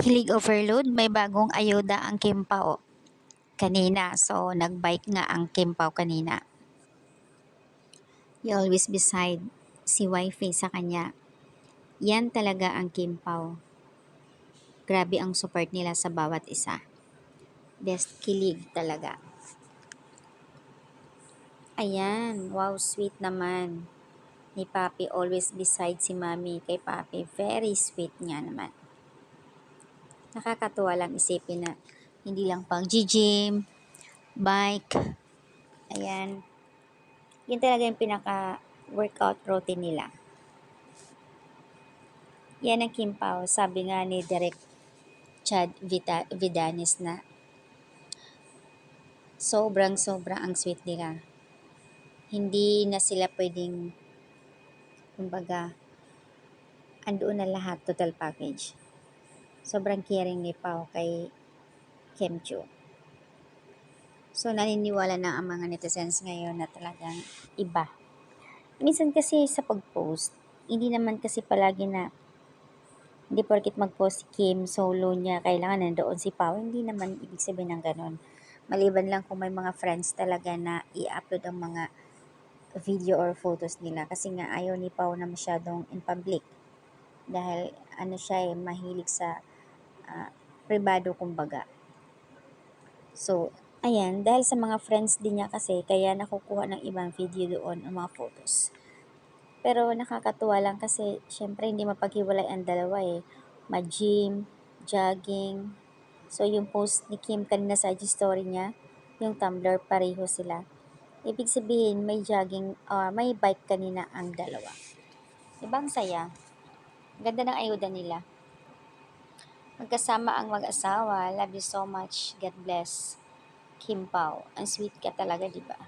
Hilig overload, may bagong ayuda ang Kimpao kanina. So, nag-bike nga ang Kimpao kanina. You always beside si wifey sa kanya. Yan talaga ang Kimpao. Grabe ang support nila sa bawat isa. Best kilig talaga. Ayan, wow, sweet naman. Ni Papi, always beside si Mami kay Papi. Very sweet nga naman. Nakakatuwa lang isipin na hindi lang pang gym, bike, ayan. Yun talaga yung pinaka-workout routine nila. Yan ang Kimpao, sabi nga ni Direk Chad Vidanis na sobrang ang sweet nila. Hindi na sila pwedeng, kumbaga, andoon na lahat, total package. Sobrang caring ni Pao kay Kemchu. So, naniniwala na ang mga netizens ngayon na talagang iba. Minsan kasi sa pag-post, hindi naman kasi palagi na hindi porkit mag-post si Kim solo niya, kailangan nandoon si Pao. Hindi naman ibig sabihin ng ganon. Maliban lang kung may mga friends talaga na i-upload ang mga video or photos nila. Kasi nga ayaw ni Pao na masyadong in public. Dahil ano siya mahilig sa privado kumbaga. So, ayan, dahil sa mga friends din niya kasi, kaya nakukuha ng ibang video doon ang mga photos. Pero nakakatuwa lang kasi, syempre hindi mapaghiwalay ang dalawa mag-gym, jogging. So, yung post ni Kim kanina sa IG story niya, yung Tumblr, pareho sila. Ibig sabihin, may jogging, may bike kanina ang dalawa. Ibang saya. Ganda ng ayuda nila. Magkasama ang mag-asawa. Love you so much. God bless. Kim Pao. Ang sweet ka talaga, di ba?